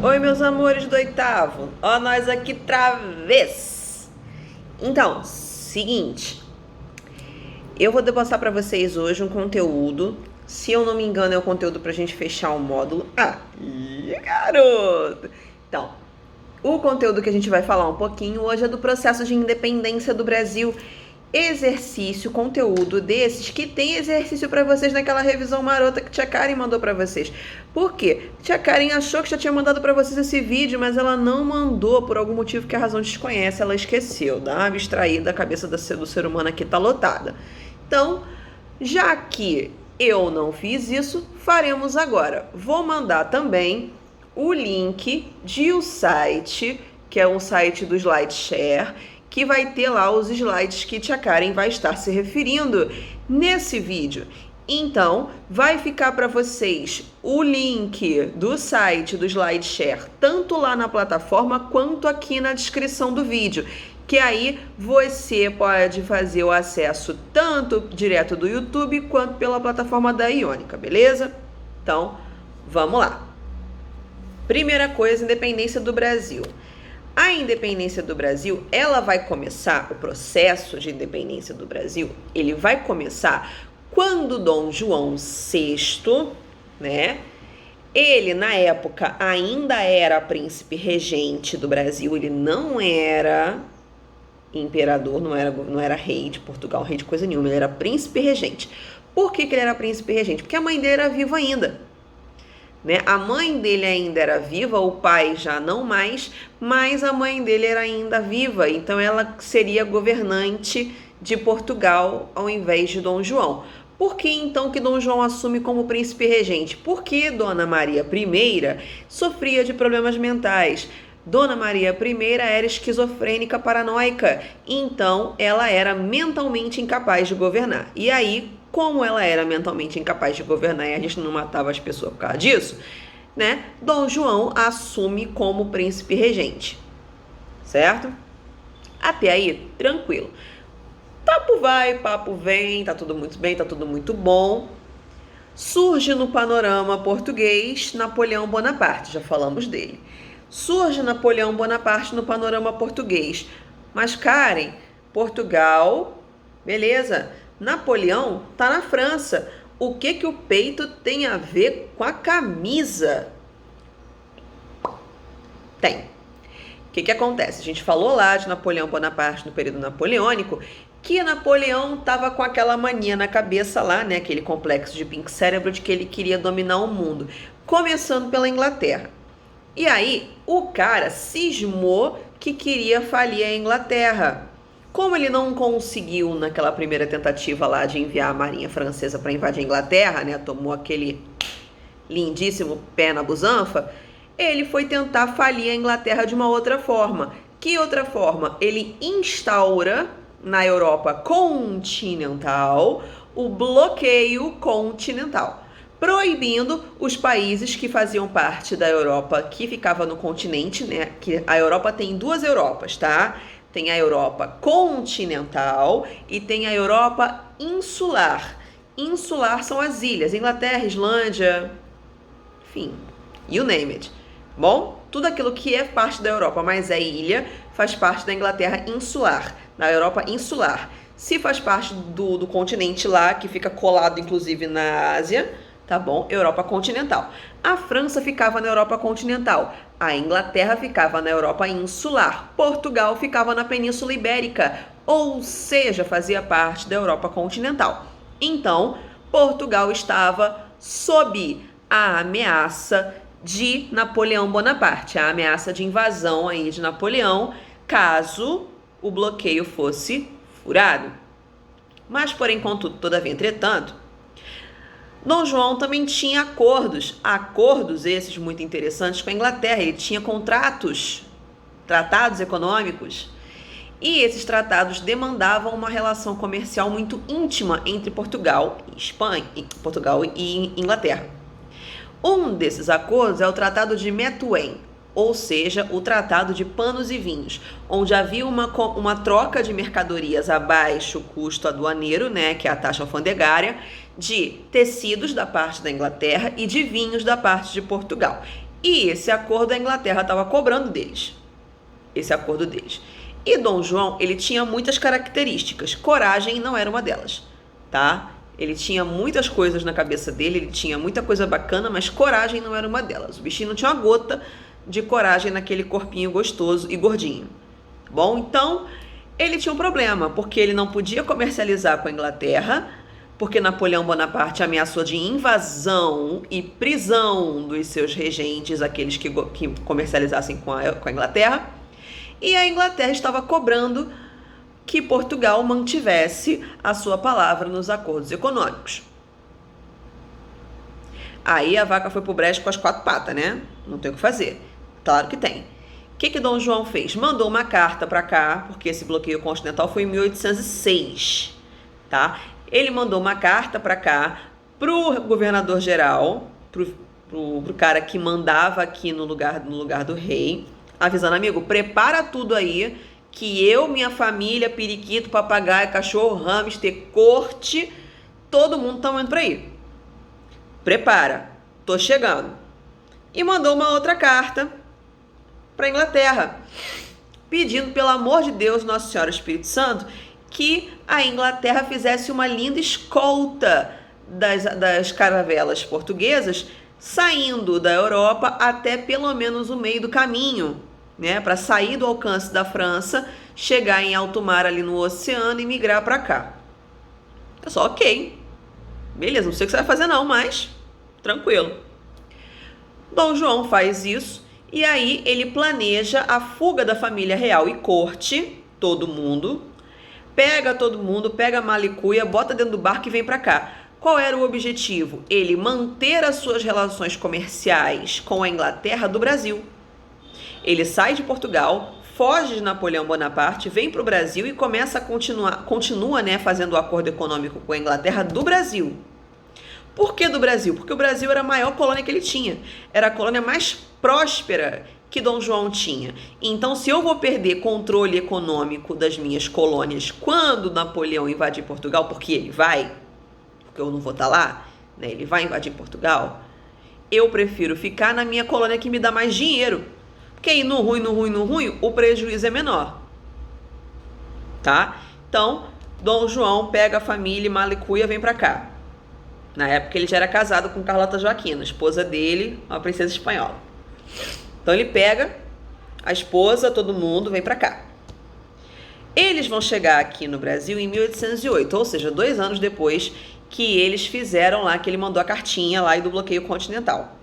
Oi, meus amores do oitavo. Ó, nós aqui outra vez. Então, seguinte. Eu vou passar pra vocês hoje um conteúdo. Se eu não me engano, é o conteúdo pra gente fechar o módulo. Garoto! Então, o conteúdo que a gente vai falar um pouquinho hoje é do processo de independência do Brasil. Exercício, conteúdo desses que tem exercício pra vocês naquela revisão marota que Tia Karen mandou pra vocês. Por quê? Tia Karen achou que já tinha mandado pra vocês esse vídeo, mas ela não mandou por algum motivo que a razão desconhece, ela esqueceu. Dá uma abstraída, a cabeça do ser humano aqui tá lotada. Então, já que eu não fiz isso, faremos agora. Vou mandar também o link de um site, que é um site do SlideShare, que vai ter lá os slides que Tia Karen vai estar se referindo nesse vídeo. Então, vai ficar para vocês o link do site do SlideShare, tanto lá na plataforma quanto aqui na descrição do vídeo, que aí você pode fazer o acesso tanto direto do YouTube quanto pela plataforma da Iônica, beleza? Então, vamos lá. Primeira coisa, independência do Brasil. A independência do Brasil, ela vai começar, o processo de independência do Brasil, ele vai começar quando Dom João VI, né? Ele, na época, ainda era príncipe regente do Brasil, ele não era imperador, não era rei de Portugal, rei de coisa nenhuma, ele era príncipe regente. Por que ele era príncipe regente? Porque a mãe dele era viva ainda. Né? A mãe dele ainda era viva, o pai já não mais, mas a mãe dele era ainda viva, então ela seria governante de Portugal ao invés de Dom João. Por que então que Dom João assume como príncipe regente? Porque Dona Maria I sofria de problemas mentais. Dona Maria I era esquizofrênica paranoica, então ela era mentalmente incapaz de governar. E aí, como ela era mentalmente incapaz de governar e a gente não matava as pessoas por causa disso, né? Dom João assume como príncipe regente, certo? Até aí, tranquilo. Papo vai, papo vem, tá tudo muito bem, tá tudo muito bom. Surge no panorama português Napoleão Bonaparte, já falamos dele. Surge Napoleão Bonaparte no panorama português. Mas, Karen, Portugal, beleza. Napoleão tá na França. O que o peito tem a ver com a camisa? Tem. O que acontece? A gente falou lá de Napoleão Bonaparte no período napoleônico, que Napoleão tava com aquela mania na cabeça lá, né? Aquele complexo de pink cérebro de que ele queria dominar o mundo, começando pela Inglaterra. E aí, o cara cismou que queria falir a Inglaterra. Como ele não conseguiu naquela primeira tentativa lá de enviar a marinha francesa para invadir a Inglaterra, né? Tomou aquele lindíssimo pé na busanfa. Ele foi tentar falir a Inglaterra de uma outra forma. Que outra forma? Ele instaura na Europa continental o bloqueio continental, proibindo os países que faziam parte da Europa, que ficava no continente, né? Que a Europa tem duas Europas, tá? Tem a Europa continental e tem a Europa insular. Insular são as ilhas, Inglaterra, Islândia, enfim, you name it. Bom, tudo aquilo que é parte da Europa, mas é ilha, faz parte da Inglaterra insular, da Europa insular. Se faz parte do continente lá, que fica colado inclusive na Ásia, tá bom? Europa continental. A França ficava na Europa continental. A Inglaterra ficava na Europa insular. Portugal ficava na Península Ibérica, ou seja, fazia parte da Europa continental. Então, Portugal estava sob a ameaça de Napoleão Bonaparte, a ameaça de invasão aí de Napoleão, caso o bloqueio fosse furado. Mas, porém, contudo, todavia, entretanto, Dom João também tinha acordos esses muito interessantes com a Inglaterra. Ele tinha tratados econômicos, e esses tratados demandavam uma relação comercial muito íntima entre Portugal e Inglaterra. Um desses acordos é o Tratado de Methuen, ou seja, o Tratado de Panos e Vinhos, onde havia uma troca de mercadorias a baixo custo aduaneiro, né, que é a taxa alfandegária, de tecidos da parte da Inglaterra e de vinhos da parte de Portugal. E esse acordo a Inglaterra estava cobrando deles. Esse acordo deles. E Dom João, ele tinha muitas características. Coragem não era uma delas, tá? Ele tinha muitas coisas na cabeça dele, ele tinha muita coisa bacana, mas coragem não era uma delas. O bichinho não tinha uma gota de coragem naquele corpinho gostoso e gordinho. Bom, então ele tinha um problema, porque ele não podia comercializar com a Inglaterra, porque Napoleão Bonaparte ameaçou de invasão e prisão dos seus regentes, aqueles que comercializassem com a Inglaterra. E a Inglaterra estava cobrando que Portugal mantivesse a sua palavra nos acordos econômicos. Aí a vaca foi pro brejo com as 4 patas, né? Não tem o que fazer. Claro que tem. O que Dom João fez? Mandou uma carta para cá, porque esse bloqueio continental foi em 1806, tá? Ele mandou uma carta para cá pro governador-geral, pro cara que mandava aqui no lugar do rei, avisando, amigo, prepara tudo aí, que eu, minha família, periquito, papagaio, cachorro, hamster, corte, todo mundo estamos indo para aí. Prepara, tô chegando. E mandou uma outra carta para a Inglaterra, pedindo, pelo amor de Deus, Nossa Senhora Espírito Santo, que a Inglaterra fizesse uma linda escolta das caravelas portuguesas, saindo da Europa até pelo menos o meio do caminho, né, para sair do alcance da França, chegar em alto mar ali no oceano e migrar para cá. É só ok. Beleza, não sei o que você vai fazer não, mas tranquilo. Dom João faz isso e aí ele planeja a fuga da família real e corte, todo mundo, pega a malicuia, bota dentro do barco e vem para cá. Qual era o objetivo? Ele manter as suas relações comerciais com a Inglaterra do Brasil. Ele sai de Portugal, foge de Napoleão Bonaparte, vem para o Brasil e continua, né, fazendo o acordo econômico com a Inglaterra do Brasil. Por que do Brasil? Porque o Brasil era a maior colônia que ele tinha. Era a colônia mais próspera que Dom João tinha. Então, se eu vou perder controle econômico das minhas colônias quando Napoleão invadir Portugal, porque ele vai, porque eu não vou estar lá, né, ele vai invadir Portugal, eu prefiro ficar na minha colônia que me dá mais dinheiro. Porque aí no ruim, o prejuízo é menor. Tá? Então, Dom João pega a família e malicuia, vem pra cá. Na época ele já era casado com Carlota Joaquina, esposa dele, uma princesa espanhola. Então ele pega a esposa, todo mundo, vem pra cá. Eles vão chegar aqui no Brasil em 1808, ou seja, 2 anos depois que eles fizeram lá, que ele mandou a cartinha lá e do bloqueio continental.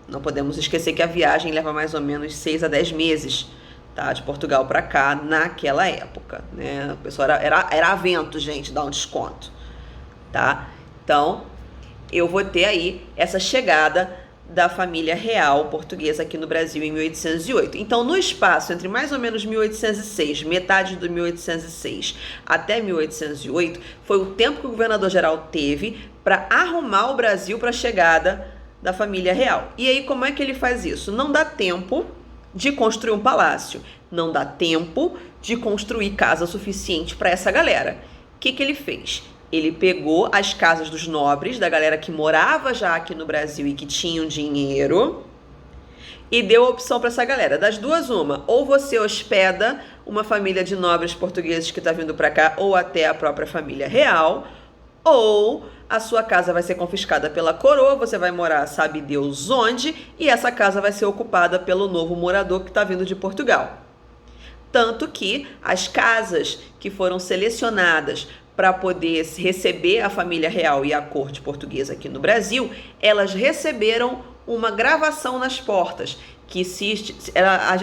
Não podemos esquecer que a viagem leva mais ou menos 6 a 10 meses, tá? De Portugal para cá, naquela época, né? A pessoa era avento, gente, dá um desconto, tá? Então, eu vou ter aí essa chegada da família real portuguesa aqui no Brasil em 1808. Então, no espaço entre mais ou menos 1806, metade de 1806 até 1808, foi o tempo que o governador-geral teve para arrumar o Brasil para a chegada da família real. E aí, como é que ele faz isso? Não dá tempo de construir um palácio, não dá tempo de construir casa suficiente para essa galera. O que ele fez? Ele pegou as casas dos nobres, da galera que morava já aqui no Brasil e que tinham dinheiro, e deu a opção para essa galera. Das duas, uma, ou você hospeda uma família de nobres portugueses que está vindo para cá, ou até a própria família real, ou a sua casa vai ser confiscada pela coroa, você vai morar sabe Deus onde, e essa casa vai ser ocupada pelo novo morador que está vindo de Portugal. Tanto que as casas que foram selecionadas para poder receber a família real e a corte portuguesa aqui no Brasil, elas receberam uma gravação nas portas, que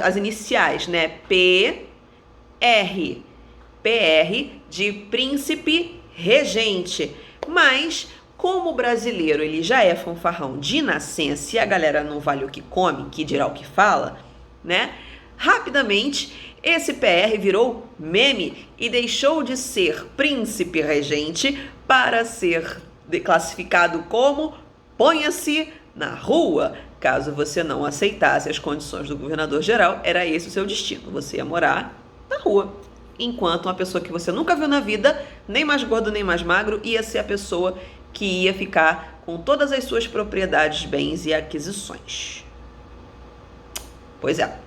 as iniciais, né? PR de príncipe regente. Mas, como o brasileiro ele já é fanfarrão de nascença e a galera não vale o que come, que dirá o que fala, né? Rapidamente, esse PR virou meme e deixou de ser príncipe regente para ser classificado como ponha-se na rua. Caso você não aceitasse as condições do governador-geral, era esse o seu destino. Você ia morar na rua. Enquanto uma pessoa que você nunca viu na vida, nem mais gordo nem mais magro, ia ser a pessoa que ia ficar com todas as suas propriedades, bens e aquisições. Pois é.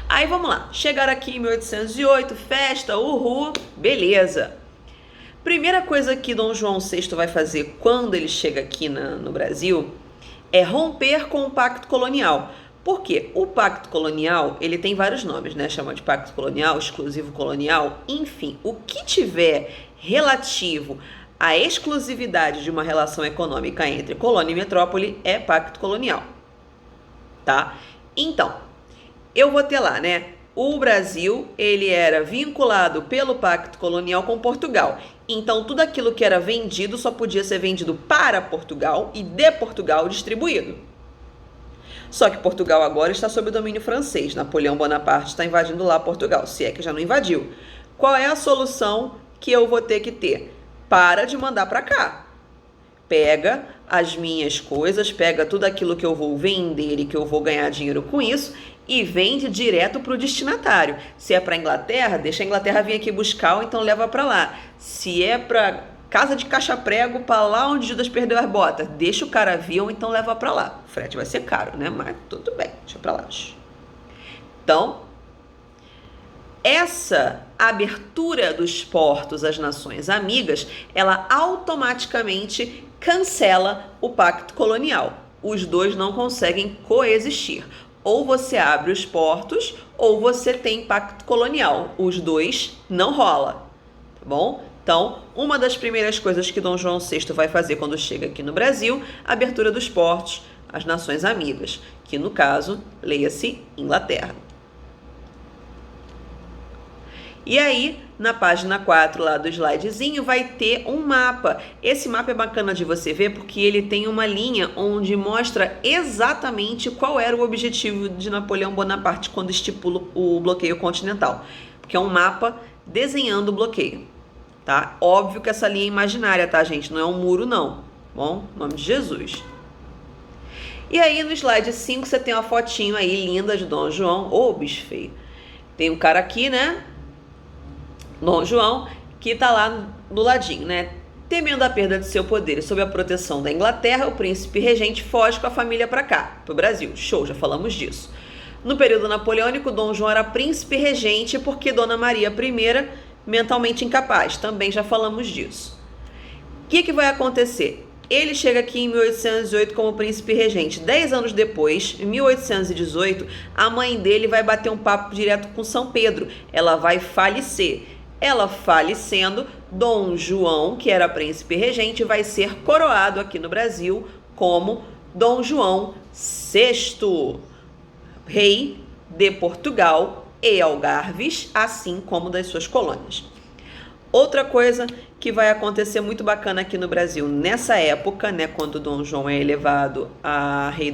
Aí vamos lá, chegaram aqui em 1808, festa, uhul, beleza. Primeira coisa que Dom João VI vai fazer quando ele chega aqui no Brasil é romper com o Pacto Colonial. Por quê? O Pacto Colonial, ele tem vários nomes, né? Chama de Pacto Colonial, Exclusivo Colonial, enfim. O que tiver relativo à exclusividade de uma relação econômica entre colônia e metrópole é Pacto Colonial, tá? Então, eu vou ter lá, né? O Brasil, ele era vinculado pelo Pacto Colonial com Portugal. Então, tudo aquilo que era vendido só podia ser vendido para Portugal e de Portugal distribuído. Só que Portugal agora está sob domínio francês. Napoleão Bonaparte está invadindo lá Portugal, se é que já não invadiu. Qual é a solução que eu vou ter que ter? Para de mandar para cá. Pega as minhas coisas, pega tudo aquilo que eu vou vender e que eu vou ganhar dinheiro com isso e vende direto para o destinatário. Se é para a Inglaterra, deixa a Inglaterra vir aqui buscar ou então leva para lá. Se é para casa de caixa-prego, para lá onde Judas perdeu as botas, deixa o cara vir ou então leva para lá. O frete vai ser caro, né? Mas tudo bem, deixa para lá. Então, essa abertura dos portos às nações amigas, ela automaticamente cancela o pacto colonial. Os dois não conseguem coexistir. Ou você abre os portos, ou você tem pacto colonial. Os dois não rola, tá bom? Então, uma das primeiras coisas que Dom João VI vai fazer quando chega aqui no Brasil, a abertura dos portos às nações amigas, que no caso, leia-se Inglaterra. E aí, na página 4 lá do slidezinho, vai ter um mapa. Esse mapa é bacana de você ver porque ele tem uma linha onde mostra exatamente qual era o objetivo de Napoleão Bonaparte quando estipula o bloqueio continental. Porque é um mapa desenhando o bloqueio, tá? Óbvio que essa linha é imaginária, tá, gente? Não é um muro, não. Bom, em nome de Jesus. E aí, no slide 5, você tem uma fotinho aí linda de Dom João. Ô, bicho feio. Tem um cara aqui, né? Dom João, que tá lá do ladinho, né? Temendo a perda de seu poder e sob a proteção da Inglaterra, o príncipe regente foge com a família para cá, pro Brasil. Show, já falamos disso. No período napoleônico, Dom João era príncipe regente porque Dona Maria I, mentalmente incapaz. Também já falamos disso. O que vai acontecer? Ele chega aqui em 1808 como príncipe regente. 10 anos depois, em 1818, a mãe dele vai bater um papo direto com São Pedro. Ela vai falecer. Ela falecendo, Dom João, que era príncipe regente, vai ser coroado aqui no Brasil como Dom João VI, rei de Portugal e Algarves, assim como das suas colônias. Outra coisa que vai acontecer muito bacana aqui no Brasil nessa época, né, quando Dom João é elevado a rei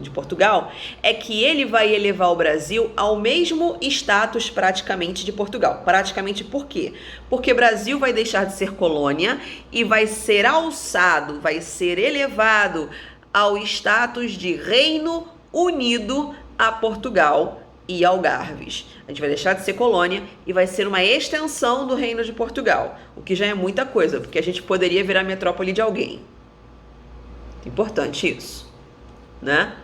de Portugal, é que ele vai elevar o Brasil ao mesmo status praticamente de Portugal. Praticamente por quê? Porque o Brasil vai deixar de ser colônia e vai ser alçado, vai ser elevado ao status de Reino Unido a Portugal e Algarves. A gente vai deixar de ser colônia e vai ser uma extensão do Reino de Portugal, o que já é muita coisa, porque a gente poderia virar metrópole de alguém. Importante isso, né?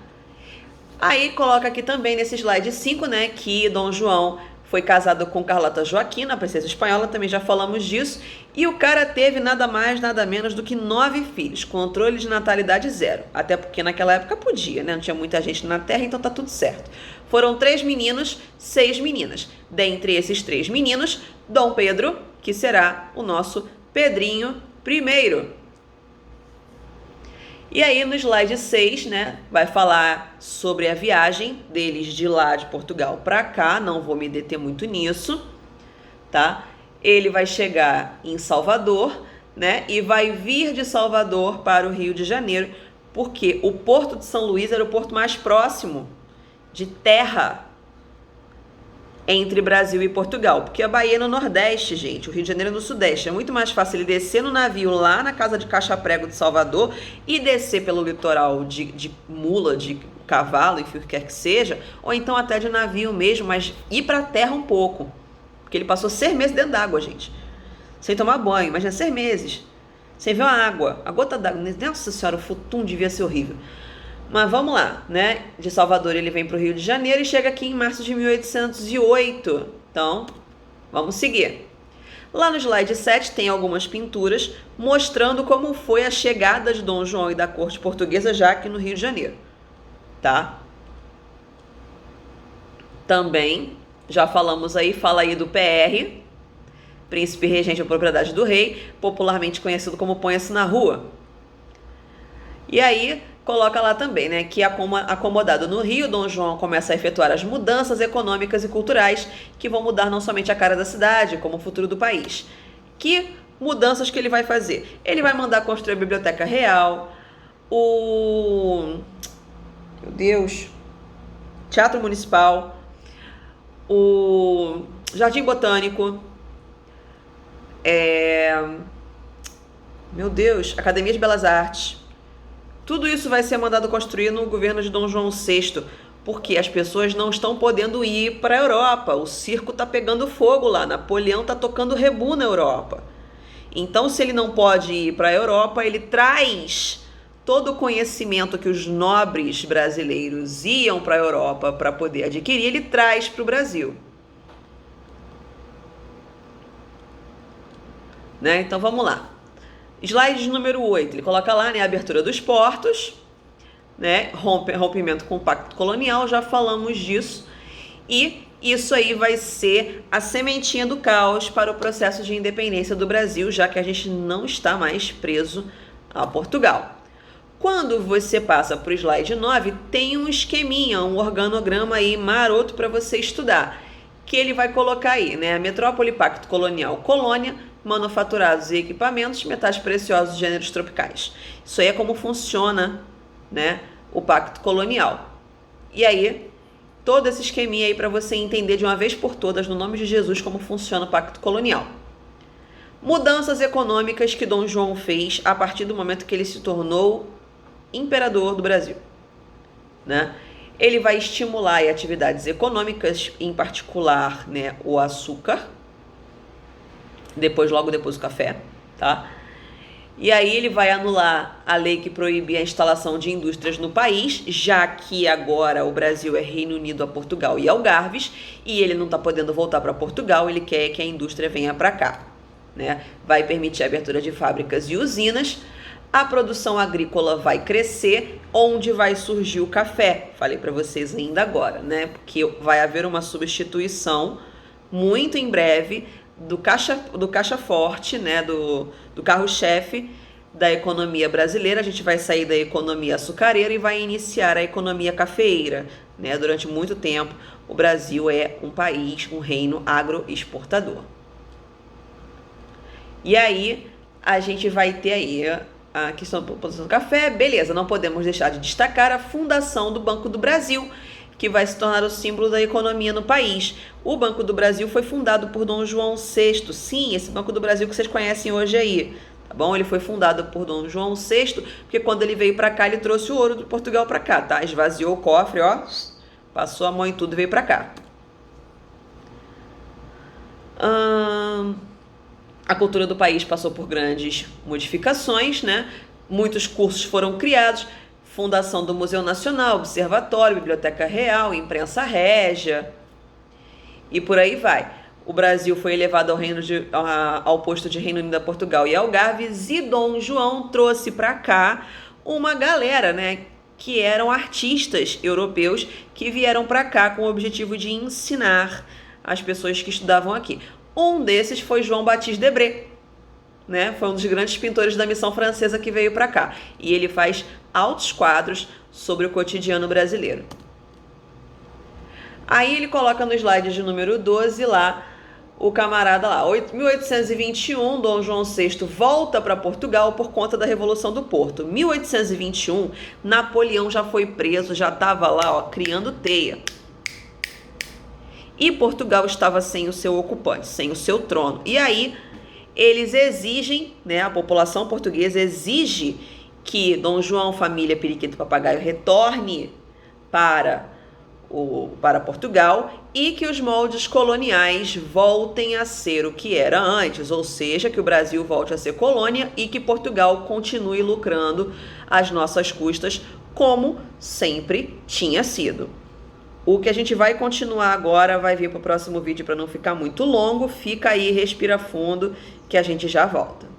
Aí coloca aqui também nesse slide 5, né, que Dom João foi casado com Carlota Joaquina, a princesa espanhola, também já falamos disso, e o cara teve nada mais, nada menos do que 9 filhos, controle de natalidade 0, até porque naquela época podia, né, não tinha muita gente na Terra, então tá tudo certo. Foram 3 meninos, 6 meninas. Dentre esses 3 meninos, Dom Pedro, que será o nosso Pedrinho I. E aí no slide 6, né, vai falar sobre a viagem deles de lá de Portugal para cá, não vou me deter muito nisso, tá? Ele vai chegar em Salvador, né, e vai vir de Salvador para o Rio de Janeiro, porque o Porto de São Luís era o porto mais próximo de terra entre Brasil e Portugal, porque a Bahia é no Nordeste, gente, o Rio de Janeiro é no Sudeste. É muito mais fácil ele descer no navio lá na casa de caixa-prego de Salvador e descer pelo litoral de mula, de cavalo, enfim, o que quer que seja, ou então até de navio mesmo, mas ir pra terra um pouco, porque ele passou 6 meses dentro d'água, gente, sem tomar banho, imagina 6 meses, sem ver uma água, a gota d'água, nossa senhora, o futum devia ser horrível. Mas vamos lá, né? De Salvador ele vem para o Rio de Janeiro e chega aqui em março de 1808. Então, vamos seguir. Lá no slide 7 tem algumas pinturas mostrando como foi a chegada de Dom João e da corte portuguesa já aqui no Rio de Janeiro, tá? Também, já falamos aí, fala aí do PR, Príncipe Regente ou Propriedade do Rei, popularmente conhecido como Ponha-se na Rua. E aí, coloca lá também, né, que acomodado no Rio, Dom João começa a efetuar as mudanças econômicas e culturais que vão mudar não somente a cara da cidade, como o futuro do país. Que mudanças que ele vai fazer? Ele vai mandar construir a Biblioteca Real, meu Deus, Teatro Municipal, o Jardim Botânico, meu Deus, Academia de Belas Artes. Tudo isso vai ser mandado construir no governo de Dom João VI, porque as pessoas não estão podendo ir para a Europa. O circo está pegando fogo lá, Napoleão está tocando rebu na Europa. Então, se ele não pode ir para a Europa, ele traz todo o conhecimento que os nobres brasileiros iam para a Europa para poder adquirir, ele traz para o Brasil. Né? Então, vamos lá. Slide número 8, ele coloca lá, né, a abertura dos portos, né, rompimento com o Pacto Colonial, já falamos disso, e isso aí vai ser a sementinha do caos para o processo de independência do Brasil, já que a gente não está mais preso a Portugal. Quando você passa para o slide 9, tem um esqueminha, um organograma aí maroto para você estudar, que ele vai colocar aí, né, a metrópole, Pacto Colonial, colônia, manufaturados e equipamentos, metais preciosos, gêneros tropicais. Isso aí é como funciona, né, o Pacto Colonial. E aí, todo esse esqueminha aí para você entender de uma vez por todas, no nome de Jesus, como funciona o Pacto Colonial. Mudanças econômicas que Dom João fez a partir do momento que ele se tornou imperador do Brasil, né? Ele vai estimular atividades econômicas, em particular, né, o açúcar, logo depois o café, tá? E aí ele vai anular a lei que proíbe a instalação de indústrias no país, já que agora o Brasil é Reino Unido a Portugal e Algarves, e ele não está podendo voltar para Portugal, ele quer que a indústria venha para cá, né? Vai permitir a abertura de fábricas e usinas, a produção agrícola vai crescer, onde vai surgir o café. Falei para vocês ainda agora, né? Porque vai haver uma substituição muito em breve do caixa forte, né, do carro-chefe da economia brasileira. A gente vai sair da economia açucareira e vai iniciar a economia cafeeira, né? Durante muito tempo, o Brasil é um país, um reino agroexportador. E aí, a gente vai ter aí a questão da produção do café. Beleza, não podemos deixar de destacar a fundação do Banco do Brasil, que vai se tornar o símbolo da economia no país. O Banco do Brasil foi fundado por Dom João VI. Sim, esse Banco do Brasil que vocês conhecem hoje aí, tá bom? Ele foi fundado por Dom João VI, porque quando ele veio para cá, ele trouxe o ouro de Portugal para cá, tá? Esvaziou o cofre, ó, passou a mão em tudo e veio para cá. A cultura do país passou por grandes modificações, né? Muitos cursos foram criados, fundação do Museu Nacional, Observatório, Biblioteca Real, Imprensa Régia e por aí vai. O Brasil foi elevado ao posto de Reino Unido a Portugal e Algarves, e Dom João trouxe para cá uma galera, né, que eram artistas europeus que vieram para cá com o objetivo de ensinar as pessoas que estudavam aqui. Um desses foi João Baptiste Debré, né? Foi um dos grandes pintores da missão francesa que veio para cá. E ele faz altos quadros sobre o cotidiano brasileiro. Aí ele coloca no slide de número 12 lá, o camarada lá, 1821, Dom João VI volta para Portugal por conta da Revolução do Porto. 1821, Napoleão já foi preso, já estava lá, ó, criando teia. E Portugal estava sem o seu ocupante, sem o seu trono. E aí eles exigem, né, a população portuguesa exige que Dom João, família, periquito, papagaio retorne para Portugal e que os moldes coloniais voltem a ser o que era antes, ou seja, que o Brasil volte a ser colônia e que Portugal continue lucrando às nossas custas como sempre tinha sido. O que a gente vai continuar agora vai vir para o próximo vídeo para não ficar muito longo. Fica aí, respira fundo, que a gente já volta.